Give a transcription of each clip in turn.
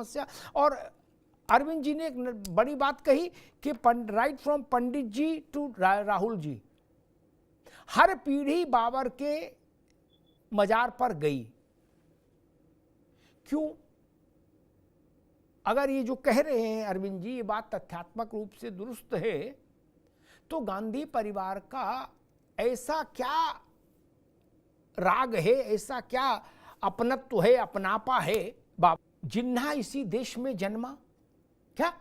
समस्या। और अरविंद जी ने एक बड़ी बात कही कि right from Pandit ji to Rahul ji, हर पीढ़ी बाबर के मजार पर गई। क्यों? अगर ये जो कह रहे हैं अरविंद जी ये बात तथ्यात्मक रूप से दुरुस्त है, तो गांधी परिवार का ऐसा क्या राग है, ऐसा क्या अपनत्व है, अपनापा है। जिन्ना इसी देश में जन्मा, क्या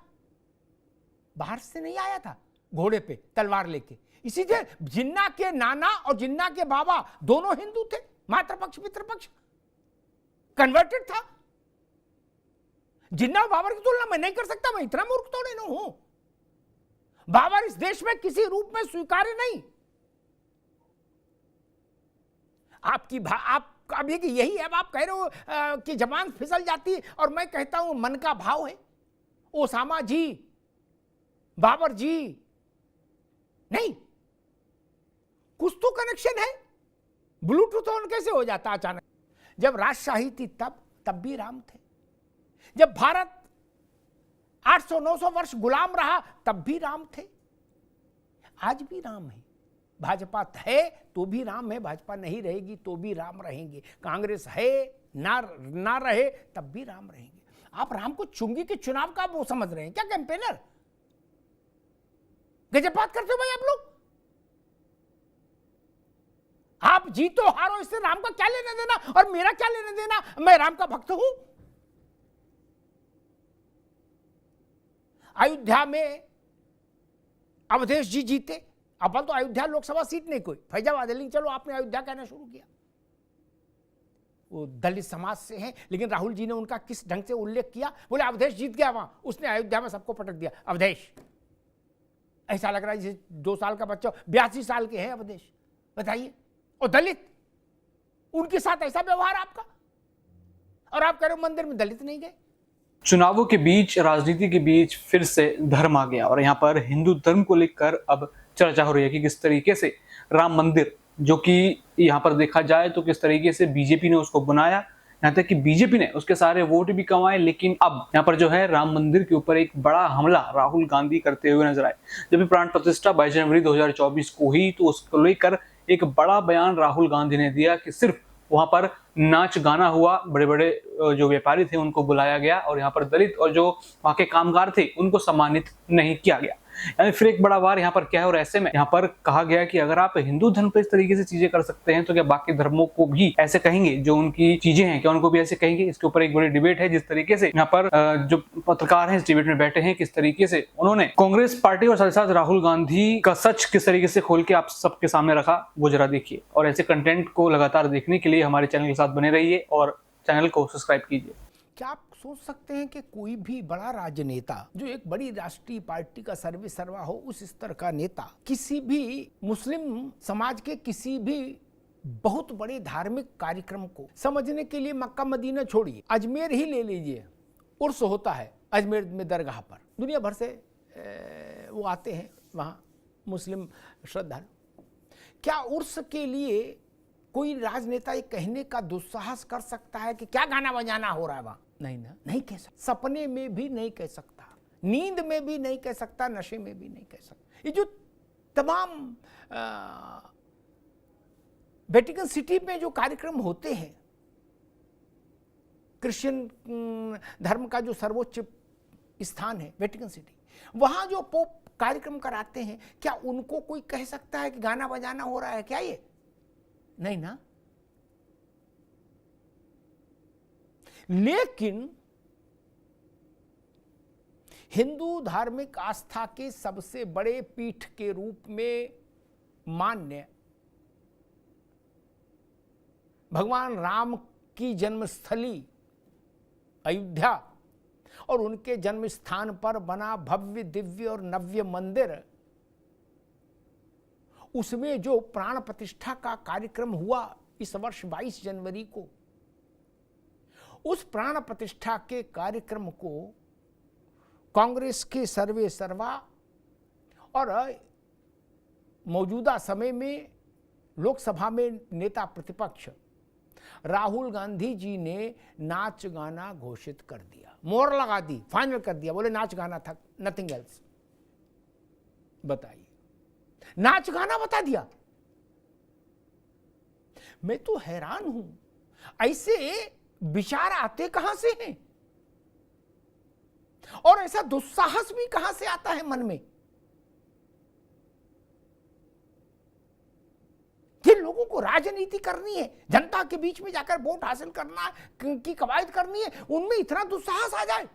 बाहर से नहीं आया था घोड़े पे तलवार लेके? इसी जिन्ना के नाना और जिन्ना के बाबा दोनों हिंदू थे, मातृपक्ष पितृपक्ष, कन्वर्टेड था। जिन्ना बाबर की तुलना मैं नहीं कर सकता, मैं इतना मूर्ख थोड़े ना हूं। बाबर इस देश में किसी रूप में स्वीकार्य नहीं। आपकी आप अभी यही है, आप कह रहे हो कि जबान फिसल जाती है और मैं कहता हूं मन का भाव है। ओसामा जी, बाबर जी, नहीं, कुछ तो कनेक्शन है। ब्लूटूथ ऑन कैसे हो जाता अचानक? जब राजशाही थी तब भी राम थे। जब भारत 800-900 वर्ष गुलाम रहा तब भी राम थे। आज भी राम है। भाजपा है तो भी राम है, भाजपा नहीं रहेगी तो भी राम रहेंगे। कांग्रेस है ना रहे तब भी राम रहेंगे। आप राम को चुंगी के चुनाव का वो समझ रहे हैं क्या? कैंपेनर गजब बात करते हो भाई आप लोग। आप जीतो हारो इससे राम का क्या लेना देना और मेरा क्या लेना देना? मैं राम का भक्त हूं। अयोध्या में अवधेश जी जीते। अपन तो अयोध्या लोकसभा सीट नहीं कोई, फैजाबाद, लेकिन चलो आपने अयोध्या कहना शुरू किया। वो दलित समाज से हैं, लेकिन राहुल जी ने उनका किस ढंग से उल्लेख किया? बोले अवधेश जीत गया वहां, उसने अयोध्या में सबको पटक दिया। अवधेश, ऐसा लग रहा है जैसे 2 साल का बच्चा, 82 साल के हैं अवधेश, बताइए। और दलित, उनके साथ ऐसा व्यवहार आपका, और आप कह रहे हो मंदिर में दलित नहीं गए। चुनावों के बीच, राजनीति के बीच फिर से धर्म आ गया और यहाँ पर हिंदू धर्म को लेकर अब चर्चा हो रही है कि किस तरीके से राम मंदिर, जो कि यहाँ पर देखा जाए तो किस तरीके से बीजेपी ने उसको बनाया, यहाँ तक कि बीजेपी ने उसके सारे वोट भी कमाए, लेकिन अब यहाँ पर जो है राम मंदिर के ऊपर एक बड़ा हमला राहुल गांधी करते हुए नजर आए। जब भी प्राण प्रतिष्ठा 22 जनवरी 2024 को हुई तो उसको लेकर एक बड़ा बयान राहुल गांधी ने दिया कि सिर्फ वहां पर नाच गाना हुआ, बड़े बड़े जो व्यापारी थे उनको बुलाया गया और यहाँ पर दलित और जो वहां के कामगार थे उनको सम्मानित नहीं किया गया। यानी फिर एक बड़ा वार यहाँ पर क्या है। और ऐसे में यहाँ पर कहा गया कि अगर आप हिंदू धर्म पे इस तरीके से चीजें कर सकते हैं तो क्या बाकी धर्मों को भी ऐसे कहेंगे? जो उनकी चीजें हैं क्या उनको भी ऐसे कहेंगे? इसके ऊपर एक बड़ी डिबेट है। जिस तरीके से यहाँ पर जो पत्रकार हैं इस डिबेट में बैठे हैं, किस तरीके से उन्होंने कांग्रेस पार्टी और साथ साथ राहुल गांधी का सच किस तरीके से खोल के आप सबके सामने रखा, वो जरा देखिए। और ऐसे कंटेंट को लगातार देखने के लिए हमारे चैनल के साथ बने रहिए और चैनल को सब्सक्राइब कीजिए। क्या आप सोच सकते हैं कि कोई भी बड़ा राजनेता जो एक बड़ी राष्ट्रीय पार्टी का सर्वे सर्वा हो, उस स्तर का नेता किसी भी मुस्लिम समाज के किसी भी बहुत बड़े धार्मिक कार्यक्रम को समझने के लिए मक्का मदीना छोड़िए, अजमेर ही ले लीजिए, उर्स होता है अजमेर में दरगाह पर, दुनिया भर से वो आते हैं वहाँ मुस्लिम श्रद्धालु। क्या उर्स के लिए कोई राजनेता ये कहने का दुस्साहस कर सकता है कि क्या गाना बजाना हो रहा है वहां? नहीं ना, नहीं कह सकता। सपने में भी नहीं कह सकता, नींद में भी नहीं कह सकता, नशे में भी नहीं कह सकता। ये जो तमाम वेटिकन सिटी में जो कार्यक्रम होते हैं, क्रिश्चियन धर्म का जो सर्वोच्च स्थान है वेटिकन सिटी, वहां जो पोप कार्यक्रम कराते हैं, क्या उनको कोई कह सकता है कि गाना बजाना हो रहा है क्या? ये नहीं ना। लेकिन हिंदू धार्मिक आस्था के सबसे बड़े पीठ के रूप में मान्य भगवान राम की जन्मस्थली अयोध्या और उनके जन्म स्थान पर बना भव्य दिव्य और नव्य मंदिर, उसमें जो प्राण प्रतिष्ठा का कार्यक्रम हुआ इस वर्ष 22 जनवरी को, उस प्राण प्रतिष्ठा के कार्यक्रम को कांग्रेस के सर्वे सर्वा और मौजूदा समय में लोकसभा में नेता प्रतिपक्ष राहुल गांधी जी ने नाच गाना घोषित कर दिया। मोहर लगा दी, फाइनल कर दिया, बोले नाच गाना था, नथिंग एल्स। बताइए, नाच गाना बता दिया। मैं तो हैरान हूं, ऐसे विचार आते कहां से हैं और ऐसा दुस्साहस भी कहां से आता है मन में कि लोगों को राजनीति करनी है, जनता के बीच में जाकर वोट हासिल करना की कवायद करनी है, उनमें इतना दुस्साहस आ जाए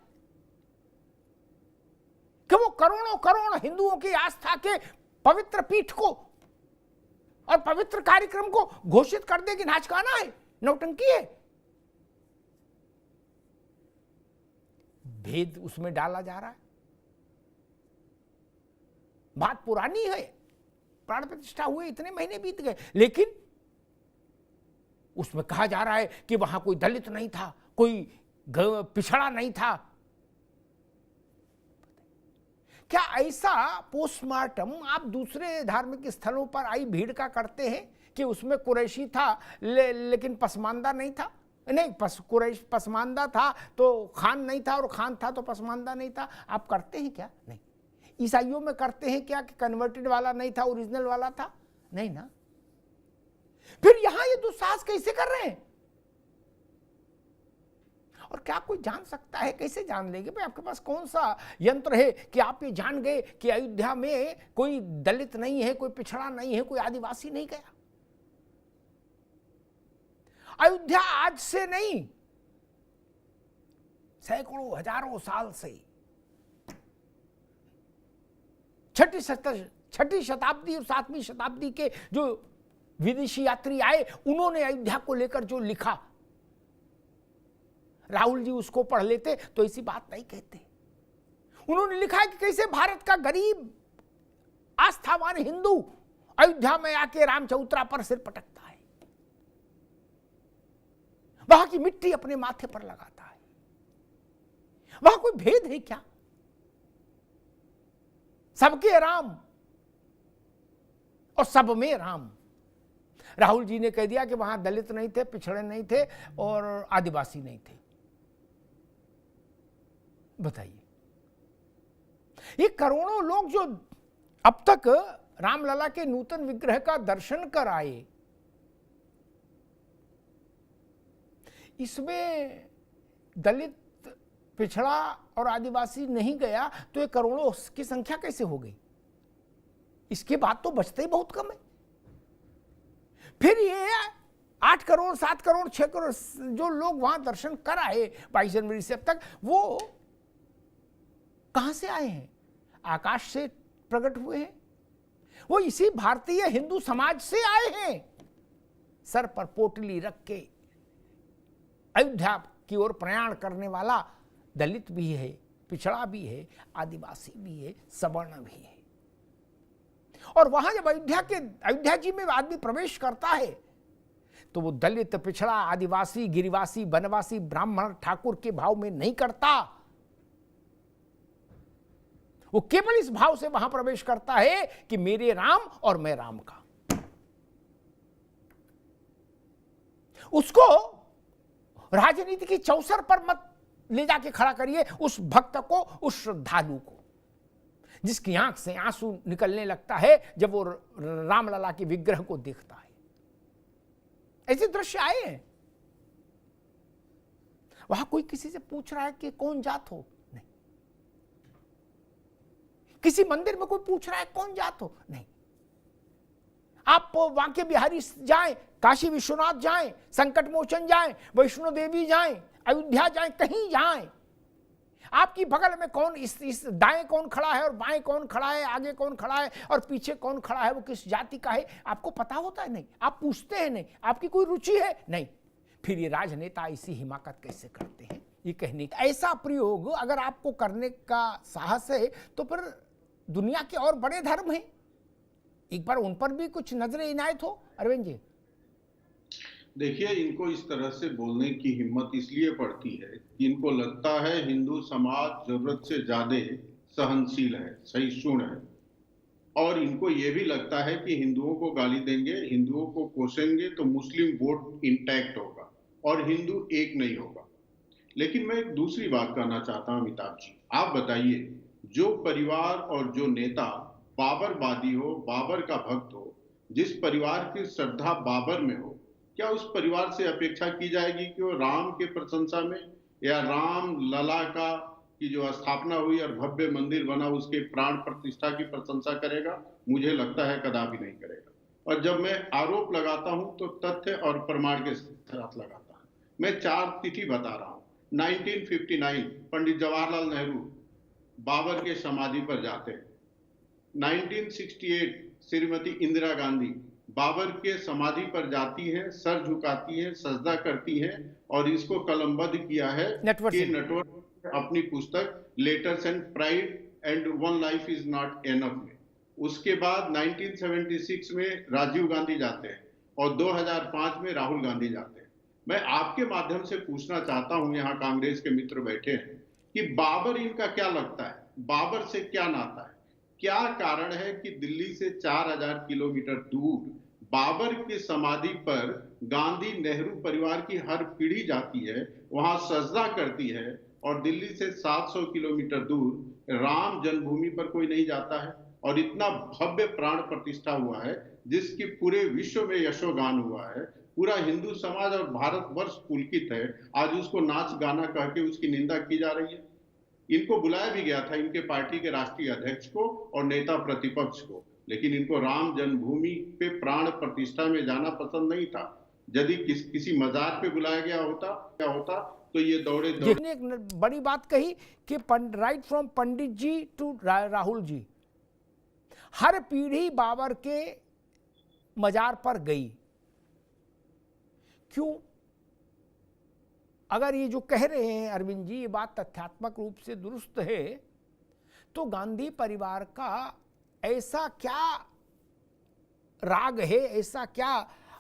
कि वो करोड़ों करोड़ हिंदुओं की आस्था के पवित्र पीठ को और पवित्र कार्यक्रम को घोषित कर दे कि नाच गाना है, नौटंकी है। भेद उसमें डाला जा रहा है। बात पुरानी है, प्राण प्रतिष्ठा हुए इतने महीने बीत गए, लेकिन उसमें कहा जा रहा है कि वहां कोई दलित नहीं था, कोई पिछड़ा नहीं था। क्या ऐसा पोस्टमार्टम आप दूसरे धार्मिक स्थलों पर आई भीड़ का करते हैं कि उसमें कुरैशी था लेकिन पसमानदा नहीं था? नहीं, कुरैश पसमानदा था तो खान नहीं था, और खान था तो पसमानदा नहीं था। आप करते हैं क्या? नहीं। ईसाइयों में करते हैं क्या कि कन्वर्टेड वाला नहीं था, ओरिजिनल वाला था? नहीं ना। फिर यहां ये दुस्साहस कैसे कर रहे हैं? और क्या कोई जान सकता है? कैसे जान लेंगे भाई? आपके पास कौन सा यंत्र है कि आप ये जान गए कि अयोध्या में कोई दलित नहीं है, कोई पिछड़ा नहीं है, कोई आदिवासी नहीं गया? अयोध्या आज से नहीं, सैकड़ों हजारों साल से, छठी शताब्दी और 7वीं शताब्दी के जो विदेशी यात्री आए, उन्होंने अयोध्या को लेकर जो लिखा, राहुल जी उसको पढ़ लेते तो ऐसी बात नहीं कहते। उन्होंने लिखा है कि कैसे भारत का गरीब आस्थावान हिंदू अयोध्या में आके राम चौतरा पर सिर पटकता है, वहां की मिट्टी अपने माथे पर लगाता है। वहां कोई भेद है क्या? सबके राम और सब में राम। राहुल जी ने कह दिया कि वहां दलित नहीं थे, पिछड़े नहीं थे और आदिवासी नहीं थे। बताइए, ये करोड़ों लोग जो अब तक रामलला के नूतन विग्रह का दर्शन कर आए, इसमें दलित, पिछड़ा और आदिवासी नहीं गया तो ये करोड़ों की संख्या कैसे हो गई? इसके बाद तो बचते ही बहुत कम है। फिर ये 8 करोड़, 7 करोड़, 6 करोड़ जो लोग वहां दर्शन कर आए 22 जनवरी से अब तक, वो कहां से आए हैं? आकाश से प्रकट हुए हैं? वो इसी भारतीय हिंदू समाज से आए हैं। सर पर पोटली रख के अयोध्या की ओर प्रयाण करने वाला दलित भी है, पिछड़ा भी है, आदिवासी भी है, सवर्ण भी है। और वहां जब अयोध्या जी में आदमी प्रवेश करता है तो वो दलित, पिछड़ा, आदिवासी, गिरिवासी, वनवासी, ब्राह्मण, ठाकुर के भाव में नहीं करता। वो केवल इस भाव से वहां प्रवेश करता है कि मेरे राम और मैं राम का। उसको राजनीति की चौसर पर मत ले जाके खड़ा करिए उस भक्त को, उस श्रद्धालु को, जिसकी आंख से आंसू निकलने लगता है जब वो रामलला के विग्रह को देखता है। ऐसे दृश्य आए हैं। वहां कोई किसी से पूछ रहा है कि कौन जात हो? नहीं। किसी मंदिर में कोई पूछ रहा है कौन जात हो? नहीं। आप वांके बिहारी जाएं, काशी विश्वनाथ जाएं, संकट मोचन जाएं, वैष्णो देवी जाएं, अयोध्या जाएं, कहीं जाएं, आपकी बगल में कौन, इस दाएं कौन खड़ा है और बाएं कौन खड़ा है, आगे कौन खड़ा है और पीछे कौन खड़ा है, वो किस जाति का है, आपको पता होता है? नहीं। आप पूछते हैं? नहीं। आपकी कोई रुचि है? नहीं। फिर ये राजनेता ऐसी हिमाकत कैसे करते हैं? ये कहने का ऐसा प्रयोग अगर आपको करने का साहस है तो फिर दुनिया के और बड़े धर्म हैं, एक बार उन पर भी कुछ नजर इनायत हो। अरविंद जी, देखिए, इनको इस तरह से बोलने की हिम्मत इसलिए पड़ती है कि इनको लगता है हिंदू समाज जरूरत से ज्यादा सहनशील है, सहिष्णु है, और इनको ये भी लगता है कि हिंदुओं को गाली देंगे, हिंदुओं को कोसेंगे तो मुस्लिम वोट इंटैक्ट होगा और हिंदू एक नहीं होगा। लेकिन मैं एक दूसरी बात कहना चाहता हूं अमिताभ जी, आप बताइए, जो परिवार और जो नेता बाबरवादी हो, बाबर का भक्त हो, जिस परिवार की श्रद्धा बाबर में हो, क्या उस परिवार से अपेक्षा की जाएगी कि वो राम के प्रशंसा में या राम लला का की जो स्थापना हुई और भव्य मंदिर बना उसके प्राण प्रतिष्ठा की प्रशंसा करेगा? मुझे लगता है कदापि नहीं करेगा। और जब मैं आरोप लगाता हूं तो तथ्य और प्रमाण के साथ लगाता हूं। मैं 4 तिथि बता रहा हूं। 1959 पंडित जवाहरलाल नेहरू बाबर के समाधि पर जाते हैं। 1968 श्रीमती इंदिरा गांधी बाबर के समाधि पर जाती है, सर झुकाती है, सजदा करती है और इसको कलमबद्ध किया है कि नटवर अपनी पुस्तक letters and pride and one life is not enough में। उसके बाद 1976 में राजीव गांधी जाते हैं और 2005 में राहुल गांधी जाते हैं। मैं आपके माध्यम से पूछना चाहता हूं, यहाँ कांग्रेस के मित्र बैठे हैं, कि बाबर इनका क्या लगता है? बाबर से क्या नाता है? क्या कारण है कि दिल्ली से 4000 किलोमीटर दूर बाबर की समाधि पर गांधी नेहरू परिवार की हर पीढ़ी जाती है, वहां सजदा करती है, और दिल्ली से 700 किलोमीटर दूर राम जन्मभूमि पर कोई नहीं जाता है? और इतना भव्य प्राण प्रतिष्ठा हुआ है जिसकी पूरे विश्व में यशोगान हुआ है, पूरा हिंदू समाज और भारतवर्ष पुलकित है। आज उसको नाच गाना कह के उसकी निंदा की जा रही है। इनको बुलाया भी गया था, इनके पार्टी के राष्ट्रीय अध्यक्ष को और नेता प्रतिपक्ष को, लेकिन इनको राम जन्मभूमि पे प्राण प्रतिष्ठा में जाना पसंद नहीं था। यदि किसी मजार पे बुलाया गया होता क्या होता तो ये दौड़े एक बड़ी बात कही कि right from Pandit ji to Rahul ji, हर पीढ़ी बाबर के मजार पर गई। क्यों? अगर ये जो कह रहे हैं अरविंद जी, ये बात तथ्यात्मक रूप से दुरुस्त है, तो गांधी परिवार का ऐसा क्या राग है, ऐसा क्या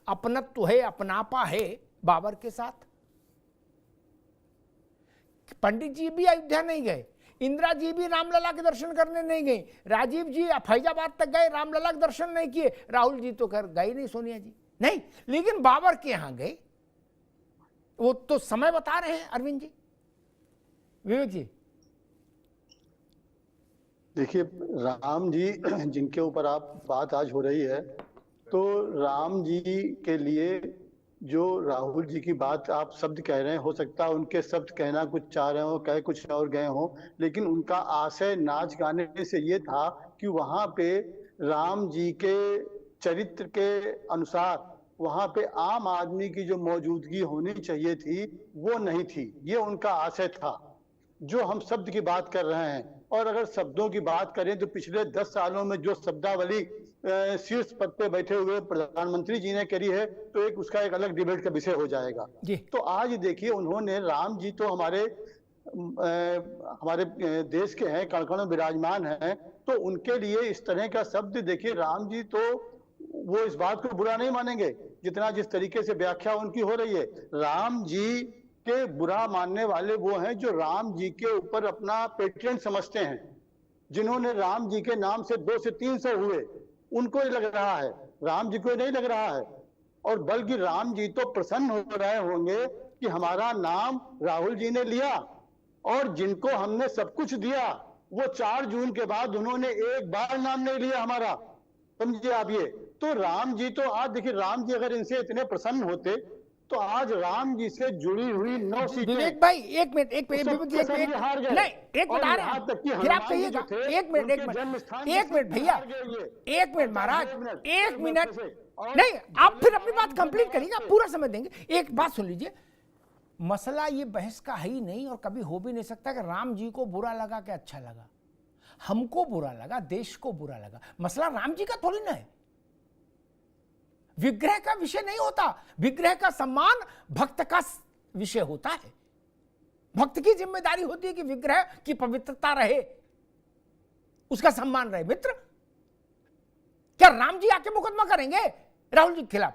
अपनत्व है, अपनापा है बाबर के साथ? पंडित जी भी अयोध्या नहीं गए, इंदिरा जी भी रामलला के दर्शन करने नहीं गए, राजीव जी फैजाबाद तक गए, रामलला के दर्शन नहीं किए, राहुल जी तो कर गए नहीं, सोनिया जी नहीं, लेकिन बाबर के यहां गए। वो तो समय बता रहे हैं अरविंद जी, विवेक जी। देखिए, राम जी जिनके ऊपर आप बात आज हो रही है, तो राम जी के लिए जो राहुल जी की बात आप शब्द कह रहे हैं, हो सकता है उनके शब्द कहना कुछ चाह रहे हो, कह कुछ और गए हो, लेकिन उनका आशय नाच गाने से ये था कि वहां पे राम जी के चरित्र के अनुसार वहां पे आम आदमी की जो मौजूदगी होनी चाहिए थी वो नहीं थी। ये उनका आशय था। जो हम शब्द की बात कर रहे हैं, और अगर शब्दों की बात करें तो पिछले 10 सालों में जो शब्दावली शीर्ष पद पे बैठे हुए प्रधानमंत्री जी ने करी है, तो उसका एक अलग डिबेट का विषय हो जाएगा। तो आज देखिए, उन्होंने, राम जी तो हमारे देश के हैं, कण-कण में विराजमान हैं, तो उनके लिए इस तरह का शब्द, देखिए राम जी तो वो इस बात को बुरा नहीं मानेंगे जितना जिस तरीके से व्याख्या उनकी हो रही है। राम जी के बुरा मानने वाले वो हैं जो राम जी के ऊपर अपना पेटेंट समझते हैं, जिन्होंने राम जी के नाम से 200 से 300 हुए, उनको ही लग रहा है, राम जी को नहीं लग रहा है। और बल्कि राम जी तो प्रसन्न हो रहे होंगे कि हमारा नाम राहुल जी ने लिया, और जिनको हमने सब कुछ दिया वो 4 जून के बाद उन्होंने एक बार नाम नहीं लिया हमारा। समझिए आप ये। तो राम जी तो आज देखिए, राम जी अगर इनसे इतने प्रसन्न होते तो आज राम जी से जुड़ी हुई 9 सीटें। विवेक भाई एक मिनट नहीं, एक बता रहे हैं, फिर आप कहिएगा। एक मिनट भैया, एक मिनट महाराज, एक मिनट नहीं, आप फिर अपनी बात कंप्लीट करिएगा, पूरा समय देंगे। एक बात सुन लीजिए, मसला ये बहस का है ही नहीं और कभी हो भी नहीं सकता कि राम जी को बुरा लगा कि अच्छा लगा। हमको बुरा लगा, देश को बुरा लगा, मसला राम जी का थोड़ी ना है। विग्रह का विषय नहीं होता, विग्रह का सम्मान भक्त का विषय होता है। भक्त की जिम्मेदारी होती है कि विग्रह की पवित्रता रहे, उसका सम्मान रहे। मित्र, क्या राम जी आके मुकदमा करेंगे राहुल जी के खिलाफ?